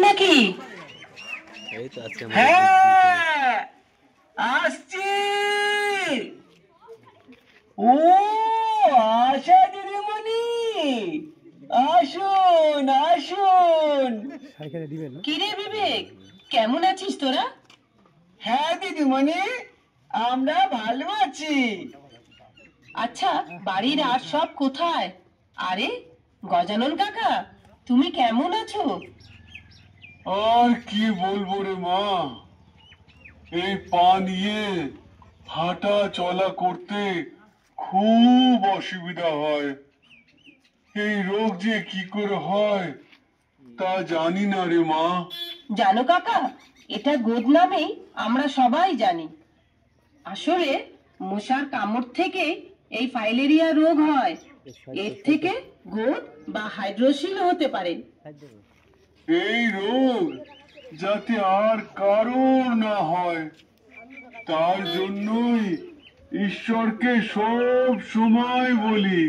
নাকি? হ্যাঁ, আসছি। ও আশা দিদিমণি, আসুন আসুন। কিরে বিবেক, কেমন আছিস তোরা? হ্যাঁ দিদিমণি, আমরা ভালো আছি। আচ্ছা, বাড়ির আর সব কোথায়? আরে গজানন কাকা, তুমি কেমন আছো? আর কি বলবো রে মা, এই পা নিয়ে হাঁটা চলা করতে খুব অসুবিধা হয়। এই রোগ যে কি করে হয় তা জানি না রে মা। জানো কাকা, এটা গোদ নামেই আমরা সবাই জানি। আসলে মশার কামড় থেকে এই ফাইলেরিয়া রোগ হয়। এর থেকে গোদ বা হাইড্রোসিল হতে পারে। এই রোগ যাতে আর কারোর না হয় তার জন্যই ঈশ্বরকে সব সময় বলি